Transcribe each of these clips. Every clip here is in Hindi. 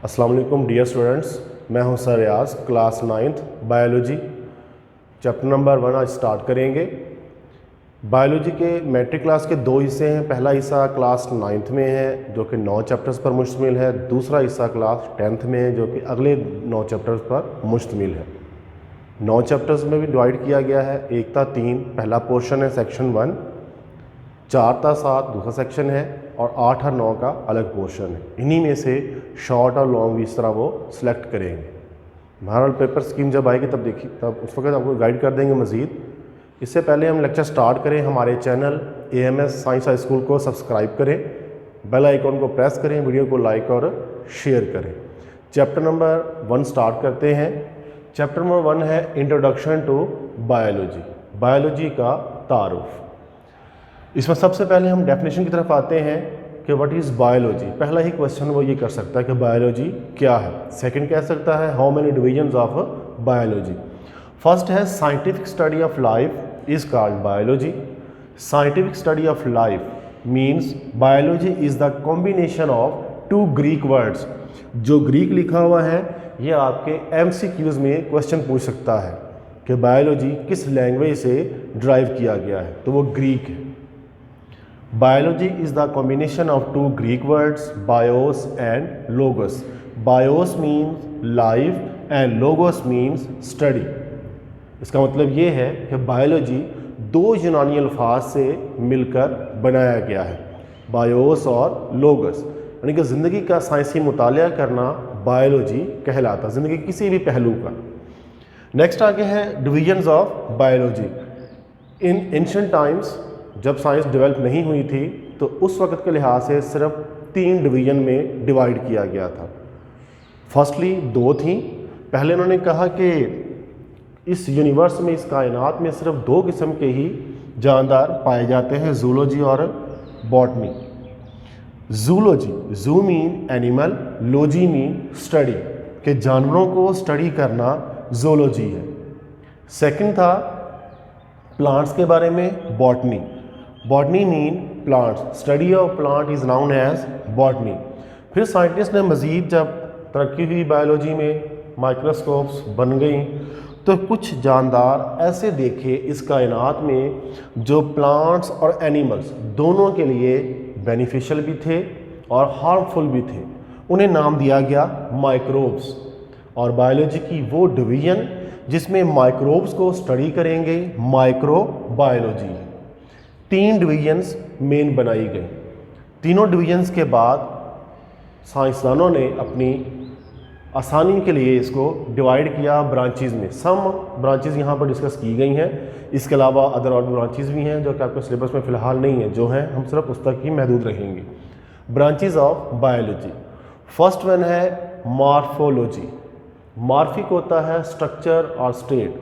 अस्सलाम वालेकुम डियर स्टूडेंट्स, मैं हूं sir Riyaz, class 9th biology chapter number 1 आज स्टार्ट करेंगे। बायोलॉजी के मैट्रिक क्लास के दो हिस्से हैं। पहला हिस्सा क्लास 9th में है जो कि 9 चैप्टर्स पर मुश्तमिल है। दूसरा हिस्सा क्लास 10th में है जो कि अगले 9 चैप्टर्स पर मुश्तमिल है। 9 चैप्टर्स में भी डिवाइड किया गया है। 1 था 3 पहला पोर्शन है सेक्शन 1, 4 था 7 दूसरा सेक्शन है और 8 और 9 का अलग पोर्शन है। इन्हीं में से शॉर्ट और लॉन्ग भी इस तरह वो सिलेक्ट करेंगे। हमारा पेपर स्कीम जब आएगी तब देखिए, तब उस वक्त आपको गाइड कर देंगे मज़ीद। इससे पहले हम लेक्चर स्टार्ट करें, हमारे channel AMS science high school को सब्सक्राइब करें, बेल आइकॉन को प्रेस करें, वीडियो को लाइक और शेयर करें। चैप्टर नंबर 1 स्टार्ट करते हैं। चैप्टर नंबर 1 है इंट्रोडक्शन टू बायोलॉजी, बायोलॉजी का तारुफ। इसमें सबसे पहले हम डेफिनेशन की तरफ आते हैं कि व्हाट इज़ बायोलॉजी। पहला ही क्वेश्चन वो ये कर सकता है कि बायोलॉजी क्या है। सेकंड कह सकता है how many divisions of biology. First है scientific study of life is called biology. Scientific study of life means biology is the combination of 2 Greek words. जो ग्रीक लिखा हुआ है ये आपके MCQs में क्वेश्चन पूछ सकता है कि बायोलॉजी किस लैंग्वेज से ड्राइव किया गया है, तो वो ग्रीक है। Biology is the combination of 2 Greek words, bios and logos. Bios means life and logos means study. इसका मतलब ये है कि बायोलॉजी 2 यूनानी अल्फाज से मिलकर बनाया गया है, बायोस और लोगस, यानी कि ज़िंदगी का साइंसी मुतालिया करना बायोलॉजी कहलाता, ज़िंदगी किसी भी पहलू का। नेक्स्ट आगे है divisions of biology. In ancient times जब साइंस डेवलप नहीं हुई थी तो उस वक्त के लिहाज से सिर्फ 3 डिवीज़न में डिवाइड किया गया था। फर्स्टली 2 थी। पहले उन्होंने कहा कि इस यूनिवर्स में, इस कायनात में सिर्फ 2 किस्म के ही जानदार पाए जाते हैं, जूलॉजी और बॉटनी। जूलॉजी, जू mean animal, logy mean study, कि जानवरों को स्टडी करना जूलॉजी है। सेकंड था प्लांट्स के बारे में, botany. Botany mean plants, study of plant is known as botany. फिर साइंटिस्ट ने मज़ीद जब तरक्की हुई बायोलॉजी में, माइक्रोस्कोप्स बन गई, तो कुछ जानदार ऐसे देखे इस कायनात में जो प्लांट्स और एनिमल्स दोनों के लिए बेनिफिशियल भी थे और हार्मफुल भी थे। उन्हें नाम दिया गया माइक्रोब्स। और बायोलॉजी की वो डिवीज़न जिसमें माइक्रोब्स को स्टडी करेंगे माइक्रोबायोलॉजी। 3 डिवीजन्स मेन बनाई गई। तीनों डिवीजन्स के बाद साइंसदानों ने अपनी आसानी के लिए इसको डिवाइड किया ब्रांचेस में। सम ब्रांचेस यहाँ पर डिस्कस की गई हैं, इसके अलावा अदर और ब्रांचेस भी हैं जो कि आपके सिलेबस में फ़िलहाल नहीं है, जो हैं हम सिर्फ उस तक ही महदूद रहेंगे। Branches of biology. First one है मॉर्फोलॉजी। मॉर्फिक होता है स्ट्रक्चर और स्टेट,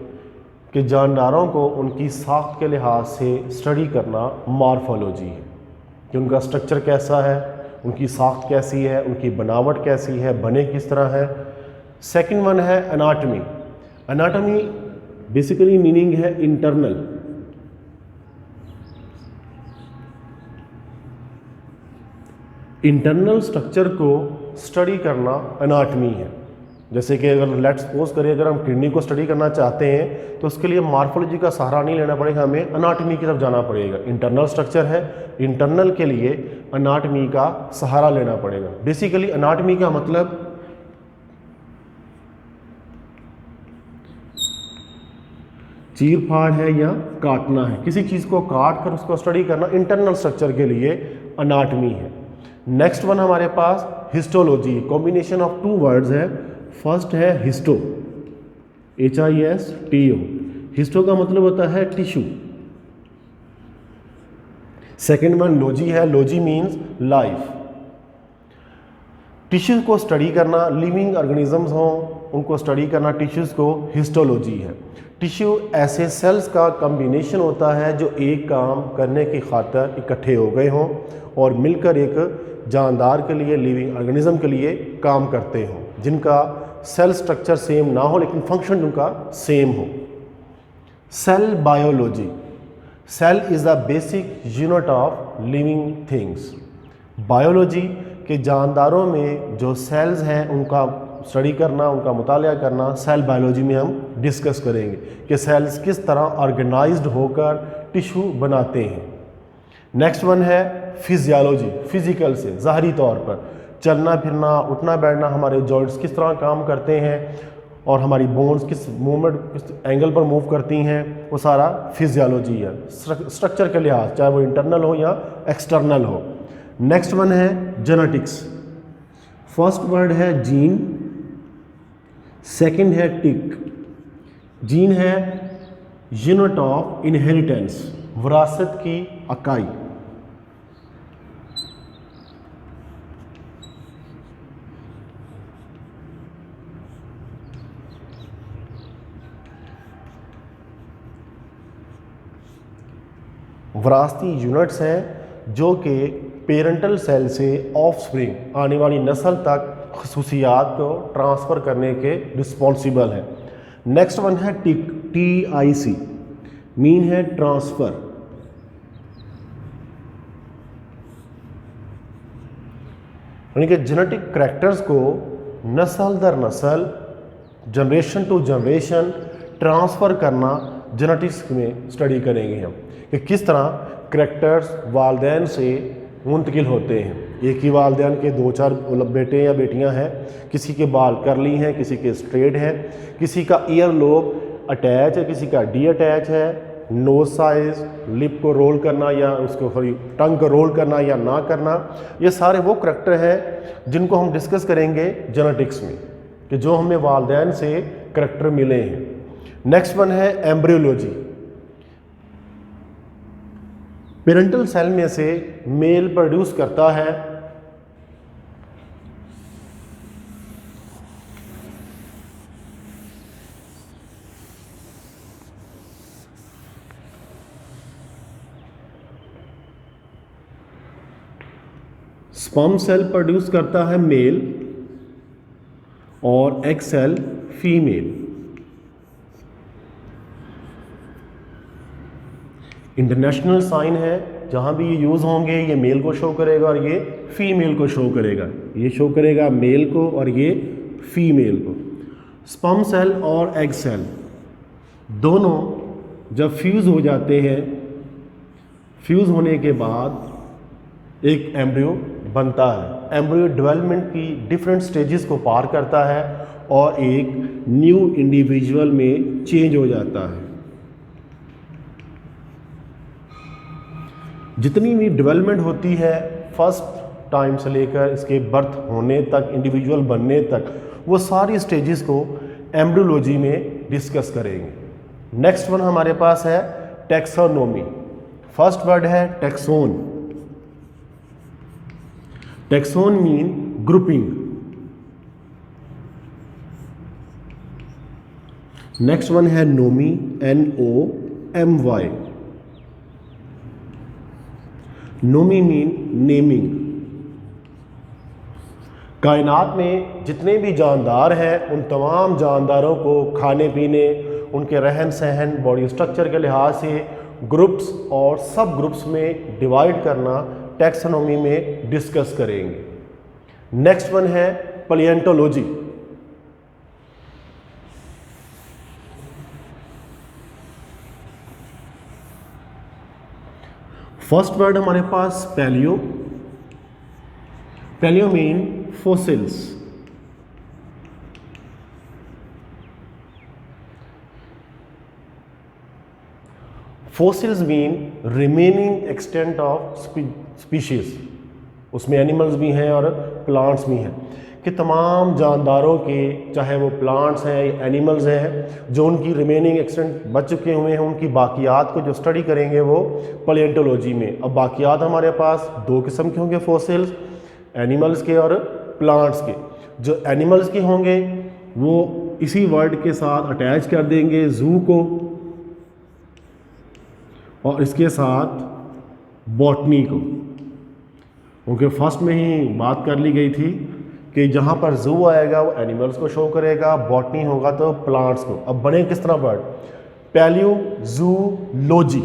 कि जानदारों को उनकी साख्त के लिहाज से स्टडी करना मॉर्फोलॉजी है, कि उनका स्ट्रक्चर कैसा है, उनकी साख्त कैसी है, उनकी बनावट कैसी है, बने किस तरह है। सेकंड वन है एनाटमी। एनाटमी बेसिकली मीनिंग है इंटरनल। इंटरनल स्ट्रक्चर को स्टडी करना एनाटमी है। जैसे कि अगर लेट्स सपोज करें, अगर हम किडनी को स्टडी करना चाहते हैं तो उसके लिए मॉर्फोलॉजी का सहारा नहीं लेना पड़ेगा, हमें एनाटमी की तरफ जाना पड़ेगा। इंटरनल स्ट्रक्चर है, इंटरनल के लिए एनाटमी का सहारा लेना पड़ेगा। बेसिकली एनाटमी का मतलब चीर फाड़ है या काटना है, किसी चीज़ को काट कर उसको स्टडी करना इंटरनल स्ट्रक्चर के लिए एनाटमी है। नेक्स्ट वन हमारे पास हिस्टोलॉजी। कॉम्बिनेशन ऑफ 2 वर्ड्स है। फर्स्ट है हिस्टो, HISTO। हिस्टो का मतलब होता है टिश्यू। सेकेंड वन लॉजी है, लॉजी मीन्स लाइफ। टिश्यूज को स्टडी करना, लिविंग ऑर्गेनिजम्स हों उनको स्टडी करना, टिश्यूज को हिस्टोलॉजी है। टिश्यू ऐसे सेल्स का कम्बिनेशन होता है जो एक काम करने की खातिर इकट्ठे हो गए हों और मिलकर एक जानदार के लिए, लिविंग ऑर्गेनिज्म के लिए काम करते हों, जिनका सेल स्ट्रक्चर सेम ना हो लेकिन फंक्शन उनका सेम हो। Cell biology. Cell is the basic unit of living things. Biology कि जानदारों में जो सेल्स हैं उनका स्टडी करना, उनका मुताला करना सेल बायोलॉजी में हम डिस्कस करेंगे कि सेल्स किस तरह ऑर्गेनाइज्ड होकर टिश्यू बनाते हैं। नेक्स्ट वन है फिजियोलॉजी, फिजिकल से ज़ाहरी तौर पर चलना फिरना, उठना बैठना, हमारे जॉइंट्स किस तरह काम करते हैं और हमारी बोन्स किस मूवमेंट, किस एंगल पर मूव करती हैं, वो सारा फिजियोलॉजी है स्ट्रक्चर के लिहाज, चाहे वो इंटरनल हो या एक्सटर्नल हो। नेक्स्ट वन है जेनेटिक्स। फर्स्ट वर्ड है जीन, सेकंड है टिक। जीन है यूनिट ऑफ इनहेरिटेंस, विरासत की इकाई। विरासती यूनिट्स हैं जो कि पेरेंटल सेल से ऑफस्प्रिंग आने वाली नस्ल तक खसूसियात को ट्रांसफ़र करने के रिस्पॉन्सिबल है। नेक्स्ट वन है टिक, TIC, मीन है ट्रांसफ़र। यानी कि जेनेटिक करैक्टर्स को नस्ल दर नस्ल, जनरेशन टू जनरेशन ट्रांसफ़र करना जेनेटिक्स में स्टडी करेंगे हम कि किस तरह करैक्टर्स वालदैन से मुंतकिल होते हैं। एक ही वालदैन के 2-4 बेटे या बेटियां हैं, किसी के बाल करली हैं, किसी के स्ट्रेट हैं, किसी का ईयर लोब अटैच है, किसी का डी अटैच है, नोज साइज, लिप को रोल करना या उसको टंग को रोल करना या ना करना, ये सारे वो करैक्टर हैं जिनको हम डिस्कस करेंगे जेनेटिक्स में कि जो हमें वालदैन से करैक्टर मिले हैं। नेक्स्ट वन है एम्ब्रियोलॉजी। पेरेंटल सेल में से मेल प्रोड्यूस करता है स्पर्म सेल प्रोड्यूस करता है मेल और egg cell female. International sign है, जहाँ भी ये यूज़ होंगे ये मेल को शो करेगा और ये फीमेल को शो करेगा, ये शो करेगा मेल को और ये फीमेल को। स्पर्म सेल और एग सेल दोनों जब फ्यूज़ हो जाते हैं, फ्यूज़ होने के बाद एक एम्ब्रियो बनता है। एम्ब्रियो डेवलपमेंट की डिफरेंट स्टेजेस को पार करता है और एक न्यू इंडिविजुअल में चेंज हो जाता है। जितनी भी डेवलपमेंट होती है फर्स्ट टाइम से लेकर इसके बर्थ होने तक, इंडिविजुअल बनने तक, वो सारी स्टेजेस को एम्ब्रियोलॉजी में डिस्कस करेंगे। नेक्स्ट वन हमारे पास है टैक्सोनॉमी। फर्स्ट वर्ड है taxon. Taxon mean grouping. Next one है nomy, NOMY। Nomy mean naming. कायनात में जितने भी जानदार हैं उन तमाम जानदारों को खाने पीने, उनके रहन सहन, बॉडी स्ट्रक्चर के लिहाज से ग्रुप्स और सब ग्रुप्स में डिवाइड करना टैक्सोनॉमी में डिस्कस करेंगे। नेक्स्ट वन है पैलियोंटोलॉजी। फर्स्ट वर्ड हमारे पास palaeo. Palaeo mean fossils. Fossils mean remaining extent of species. उसमें एनिमल्स भी हैं और प्लांट्स भी हैं कि तमाम जानदारों के, चाहे वो प्लांट्स हैं या एनिमल्स हैं, जो उनकी रिमेनिंग एक्सटेंट बच चुके हुए हैं, उनकी बाकियात को जो स्टडी करेंगे वो पैलियोंटोलॉजी में। अब बाकियात हमारे पास 2 किस्म के होंगे फॉसिल्स, एनिमल्स के और प्लांट्स के। जो एनिमल्स के होंगे वो इसी वर्ड के साथ अटैच कर देंगे जू को और इसके साथ बॉटनी को, क्योंकि फर्स्ट में ही बात कर ली गई थी कि जहाँ पर जू आएगा वो एनिमल्स को शो करेगा, बॉटनी होगा तो प्लांट्स को। अब बने किस तरह वर्ड, पैलियोजूलॉजी।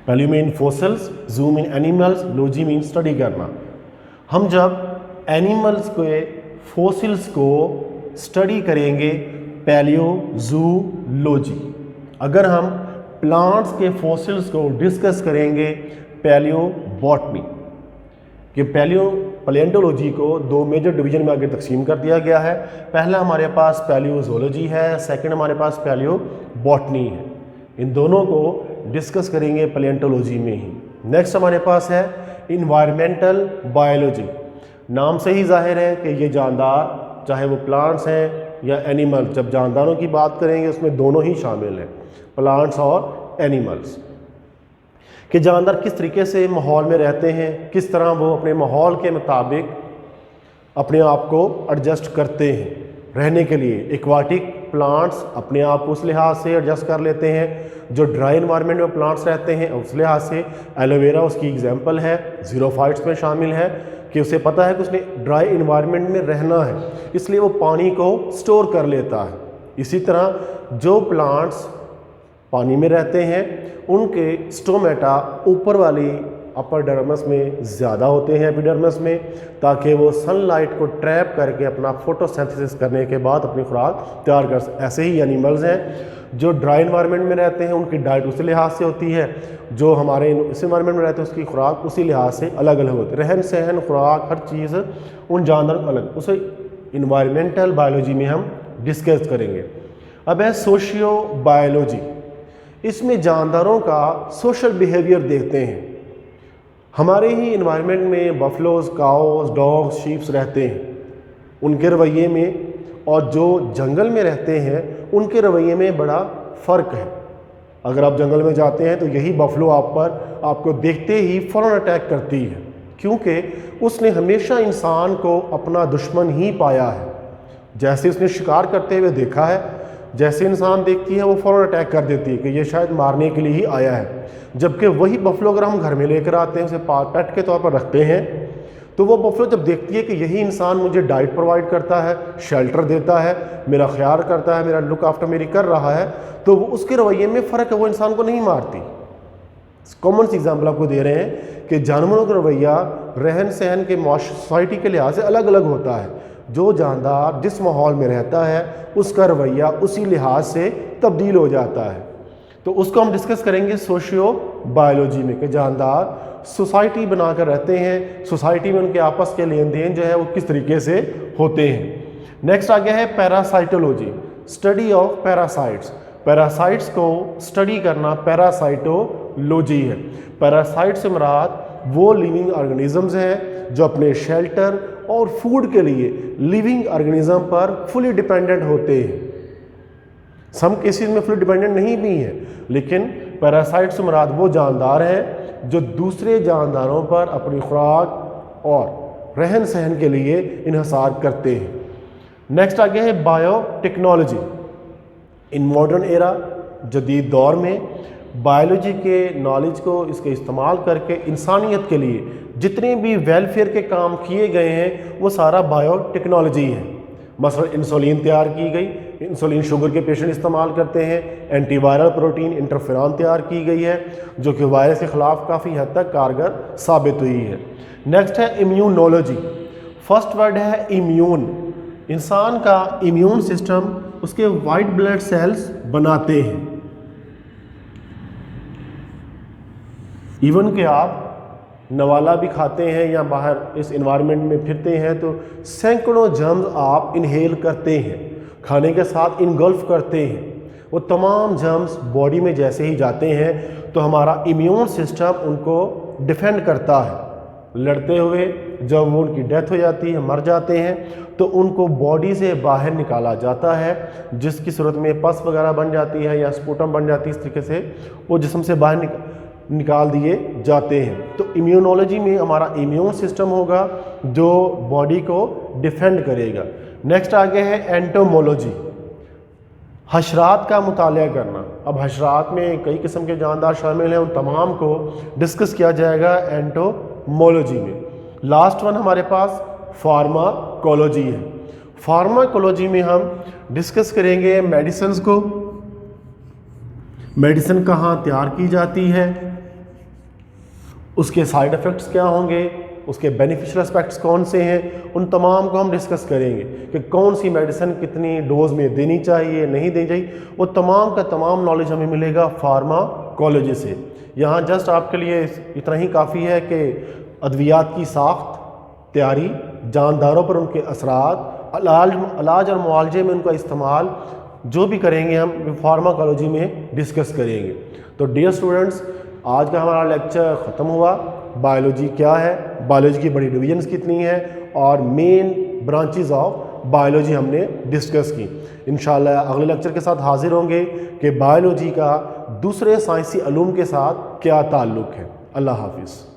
पैलियो मीन फोसिल्स, जू मीन एनिमल्स, लोजी मीन स्टडी करना। हम जब एनिमल्स के फोसिल्स को स्टडी करेंगे पैलियोजूलॉजी, अगर हम प्लांट्स के फॉसिल्स को डिस्कस करेंगे पैलियोबॉटनी। कि पैलियोलॉजी को दो मेजर डिवीजन में आगे तकसीम कर दिया गया है। पहला हमारे पास पैलियोजोलॉजी है, सेकंड हमारे पास पैलियोबॉटनी है। इन दोनों को डिस्कस करेंगे पैलियोलॉजी में ही। नेक्स्ट हमारे पास है इन्वायरमेंटल बायोलॉजी। नाम से ही जाहिर है कि ये जानदार, चाहे वो प्लांट्स हैं या एनिमल, जब जानदारों की बात करेंगे उसमें दोनों ही शामिल हैं, प्लांट्स और एनिमल्स। कि जानदार किस तरीके से माहौल में रहते हैं, किस तरह वो अपने माहौल के मुताबिक अपने आप को एडजस्ट करते हैं रहने के लिए। एक्वाटिक प्लांट्स अपने आप को उस लिहाज से एडजस्ट कर लेते हैं, जो ड्राई इन्वायरमेंट में प्लांट्स रहते हैं उस लिहाज से। एलोवेरा उसकी एग्जांपल है, ज़ीरोफाइट्स में शामिल है कि उसे पता है कि उसने ड्राई इन्वायरमेंट में रहना है, इसलिए वो पानी को स्टोर कर लेता है। इसी तरह जो प्लांट्स पानी में रहते हैं उनके स्टोमेटा ऊपर वाली अपर डर्मस में ज़्यादा होते हैं एपिडर्मस में, ताकि वो सनलाइट को ट्रैप करके अपना फोटोसिंथेसिस करने के बाद अपनी खुराक तैयार कर सकें। ऐसे ही एनिमल्स हैं जो ड्राई इन्वायरमेंट में रहते हैं, उनकी डाइट उसी लिहाज से होती है, जो हमारे इस इन्वायरमेंट में रहते हैं उसकी खुराक उसी लिहाज से अलग अलग होती है। रहन सहन, खुराक, हर चीज़ उन जानवरों अलग, उसे इन्वायरमेंटल बायोलॉजी में हम डिस्कस करेंगे। अब है सोशियो बायोलॉजी। इसमें जानदारों का सोशल बिहेवियर देखते हैं। हमारे ही इन्वायरमेंट में बफलोज, काउस, डॉग्स, शीप्स रहते हैं, उनके रवैये में और जो जंगल में रहते हैं उनके रवैये में बड़ा फ़र्क है। अगर आप जंगल में जाते हैं तो यही बफलो आपको देखते ही फ़ौरन अटैक करती है, क्योंकि उसने हमेशा इंसान को अपना दुश्मन ही पाया है। जैसे उसने शिकार करते हुए देखा है, जैसे इंसान देखती है वो फ़ौरन अटैक कर देती है कि ये शायद मारने के लिए ही आया है। जबकि वही बफलो अगर हम घर में लेकर आते हैं, उसे पेट के तौर पर रखते हैं, तो वो बफलो जब देखती है कि यही इंसान मुझे डाइट प्रोवाइड करता है, शेल्टर देता है, मेरा ख्याल करता है, मेरा लुक आफ्टर मेरी कर रहा है, तो वो उसके रवैये में फ़र्क है, वो इंसान को नहीं मारती। कॉमन सी एग्जाम्पल आपको दे रहे हैं कि जानवरों का रवैया रहन सहन के सोसाइटी के लिहाज से अलग अलग होता है। जो जानदार जिस माहौल में रहता है उसका रवैया उसी लिहाज से तब्दील हो जाता है। तो उसको हम डिस्कस करेंगे सोशियो बायोलॉजी में, कि जानदार सोसाइटी बनाकर रहते हैं, सोसाइटी में उनके आपस के लेन देन जो है वो किस तरीके से होते हैं। नेक्स्ट आ गया है parasitology, study of parasites. Parasites को स्टडी करना पैरासाइटोलॉजी है। पैरासाइट से मुराद वो लिविंग ऑर्गेनिजम्स हैं जो अपने शेल्टर और फूड के लिए लिविंग ऑर्गेनिज्म पर फुली डिपेंडेंट होते हैं। सम केसेस में फुली डिपेंडेंट नहीं भी हैं, लेकिन पैरासाइट से मुराद वो जानदार हैं जो दूसरे जानदारों पर अपनी खुराक और रहन सहन के लिए इन्हिसार करते हैं। नेक्स्ट आ गया है बायोटेक्नोलॉजी। इन मॉडर्न एरा, जदीद दौर में बायोलॉजी के नॉलेज को इसके इस्तेमाल करके इंसानियत के लिए जितने भी वेलफेयर के काम किए गए हैं वो सारा बायोटेक्नोलॉजी है। मसलन इंसुलिन तैयार की गई, इंसुलिन शुगर के पेशेंट इस्तेमाल करते हैं। एंटीवायरल प्रोटीन इंटरफेरॉन तैयार की गई है जो कि वायरस के ख़िलाफ़ काफ़ी हद तक कारगर साबित हुई है। नेक्स्ट है इम्यूनोलॉजी। फर्स्ट वर्ड है इम्यून। इंसान का इम्यून सिस्टम उसके वाइट ब्लड सेल्स बनाते हैं। इवन कि आप नवाला भी खाते हैं या बाहर इस इन्वायरमेंट में फिरते हैं तो सैकड़ों जर्म्स आप इनहेल करते हैं, खाने के साथ इनगल्फ करते हैं। वो तमाम जर्म्स बॉडी में जैसे ही जाते हैं तो हमारा इम्यून सिस्टम उनको डिफेंड करता है। लड़ते हुए जब वो उनकी डेथ हो जाती है, मर जाते हैं, तो उनको बॉडी से बाहर निकाला जाता है, जिसकी सूरत में पस वगैरह बन जाती है या स्पूटम बन जाती है। इस तरीके से वो जिस्म से बाहर निकाल दिए जाते हैं। तो इम्यूनोलॉजी में हमारा इम्यून सिस्टम होगा जो बॉडी को डिफेंड करेगा। नेक्स्ट आगे है एंटोमोलॉजी, हशरात का मुतालिया करना। अब हशरात में कई किस्म के जानदार शामिल हैं, उन तमाम को डिस्कस किया जाएगा एंटोमोलॉजी में। लास्ट वन हमारे पास फार्माकोलॉजी है। फार्माकोलॉजी में हम डिस्कस करेंगे मेडिसिन को, मेडिसिन कहाँ तैयार की जाती है, उसके साइड इफ़ेक्ट्स क्या होंगे, उसके बेनिफिशियल एस्पेक्ट्स कौन से हैं, उन तमाम को हम डिस्कस करेंगे कि कौन सी मेडिसिन कितनी डोज में देनी चाहिए, नहीं देनी चाहिए। वो तमाम का तमाम नॉलेज हमें मिलेगा फार्माकोलॉजी से। यहाँ जस्ट आपके लिए इतना ही काफ़ी है कि अद्वियात की साख्त, तैयारी, जानदारों पर उनके असरात, इलाज और मुआलजे में उनका इस्तेमाल जो भी करेंगे हम फार्माकोलॉजी में डिस्कस करेंगे। तो डियर स्टूडेंट्स, आज का हमारा लेक्चर ख़त्म हुआ। बायोलॉजी क्या है, बायोलॉजी की बड़ी डिवीजन्स कितनी हैं और मेन ब्रांचेस ऑफ बायोलॉजी हमने डिस्कस की। इंशाल्लाह अगले लेक्चर के साथ हाजिर होंगे कि बायोलॉजी का दूसरे साइंसी अलूम के साथ क्या ताल्लुक़ है। अल्लाह हाफिज़।